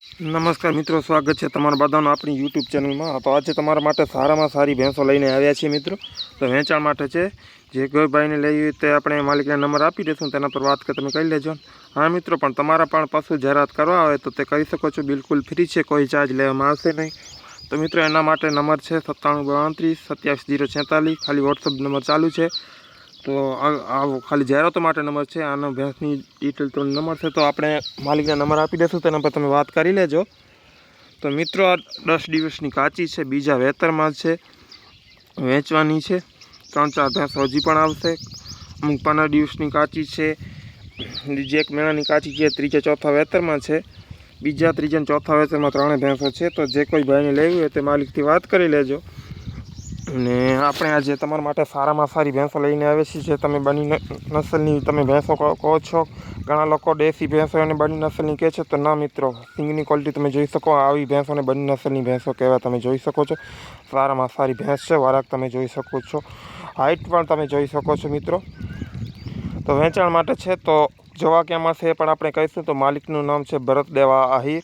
નમસ્કાર મિત્રો, સ્વાગત છે તમારા બધાનું આપણી યુટ્યુબ ચેનલમાં। તો આજે તમારા માટે સારામાં સારી ભેંસો લઈને આવ્યા છીએ મિત્રો। તો વેચાણ માટે છે, જે કોઈ ભાઈને લેવી હોય તે આપણે માલિકને નંબર આપી દઈશું, તેના પર વાત કરી તમે કરી લેજો। હા મિત્રો, પણ તમારા પણ પશુ જાહેરાત કરવા આવે તો તે કરી શકો છો, બિલકુલ ફ્રી છે, કોઈ ચાર્જ લેવામાં આવશે નહીં। તો મિત્રો એના માટે નંબર છે 9732 27046, ખાલી વોટ્સઅપ નંબર ચાલુ છે। તો આવો ખાલી જાહેરાતો માટે નંબર છે, આનો ભેંસની ડિટેલ તો નંબર છે, તો આપણે માલિકને નંબર આપી દેશું, તેના પર તમે વાત કરી લેજો। તો મિત્રો આ 10 દિવસની કાચી છે, બીજા વેતરમાં છે, વેચવાની છે। 3-4 ભેંસો હજી પણ આવશે। અમુક 15 દિવસની કાચી છે, બીજી 1 મહિનાની કાચી છે, ત્રીજા ચોથા વેતરમાં છે, બીજા ત્રીજા અને ચોથા વેતરમાં 3 ભેંસો છે। તો જે કોઈ ભાઈને લેવી હોય તે માલિકથી વાત કરી લેજો। ને આપણે આજે તમારા માટે સારામાં સારી ભેંસો લઈને આવ્યા છીએ, જે તમે બની નસલની તમે ભેંસો કહો છો। ઘણા લોકો દેશી ભેંસો અને બની નસલની કહે છે, તો ના મિત્રો, સિંગની ક્વોલિટી તમે જોઈ શકો, આવી ભેંસોને બની નસલની ભેંસો કહેવાય, તમે જોઈ શકો છો। સારામાં સારી ભેંસ છે, વરાક તમે જોઈ શકો છો, હાઇટ પણ તમે જોઈ શકો છો મિત્રો। તો વેચાણ માટે છે, તો જોવા ક્યાં મળશે એ પણ આપણે કહીશું। તો માલિકનું નામ છે ભરત દેવા આહિર,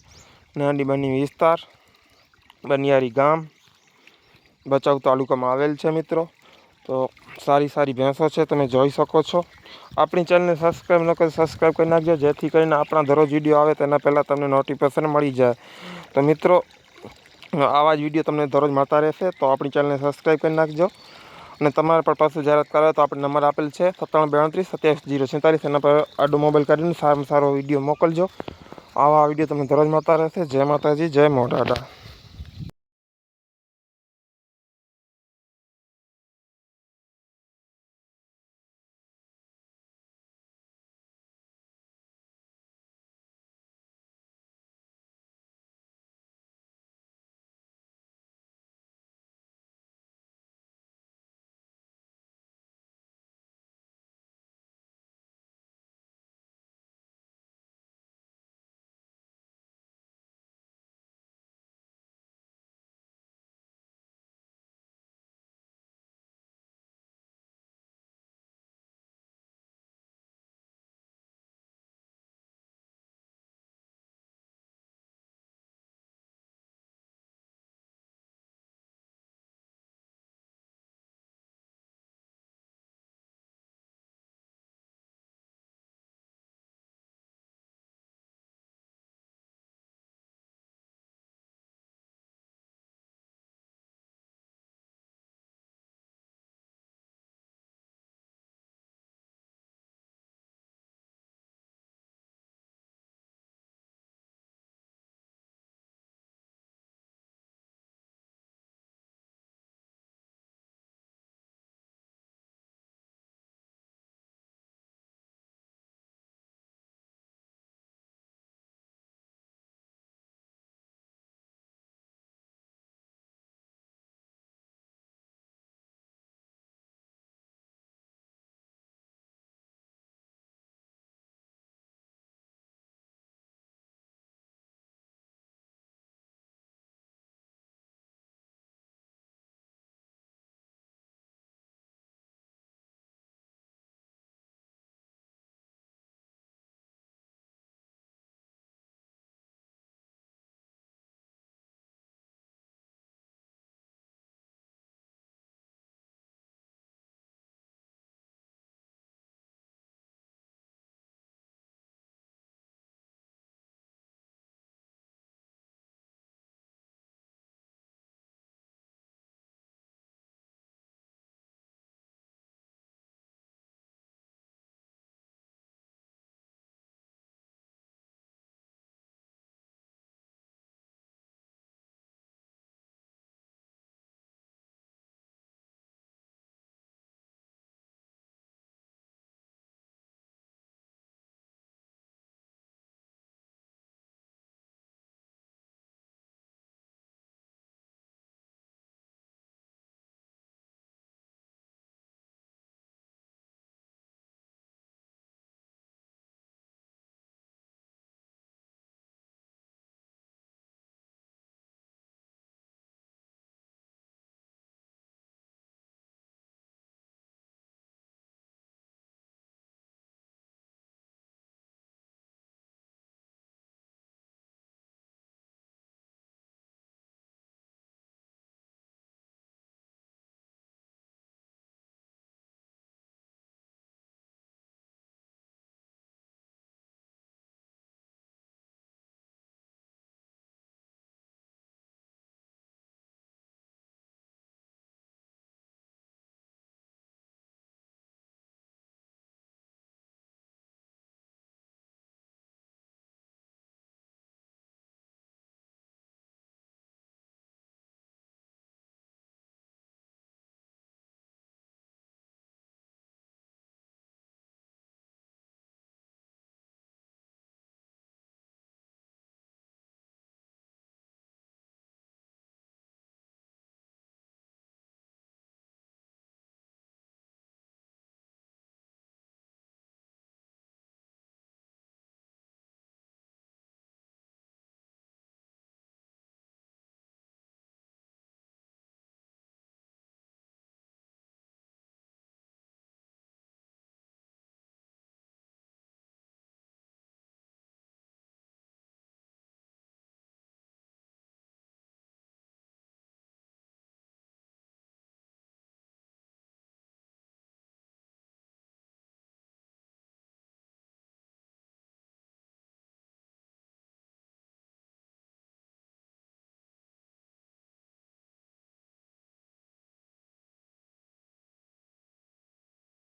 નાની બની વિસ્તાર, બનિયારી ગામ, ભચાઉ તાલુકામાં આવેલ છે મિત્રો। તો સારી ભેંસો છે, તમે જોઈ શકો છો। આપણી ચેનલને સબસ્ક્રાઈબ ન કરી સબસ્ક્રાઈબ કરી નાખજો, જેથી કરીને આપણા દરરોજ વિડીયો આવે તેના પહેલાં તમને નોટિફિકેશન મળી જાય। તો મિત્રો આવા જ વિડીયો તમને દરરોજ મળતા રહેશે, તો આપણી ચેનલને સબસ્ક્રાઈબ કરી નાખજો। અને તમારે પણ પશુ જાહેરાત કરે તો આપણે નંબર આપેલ છે 9732 27046, એના પર આડો મોબાઈલ કરીને સારામાં સારો વિડીયો મોકલજો। આવા વિડીયો તમને દરરોજ મળતા રહેશે। જય માતાજી, જય મોઢાડા।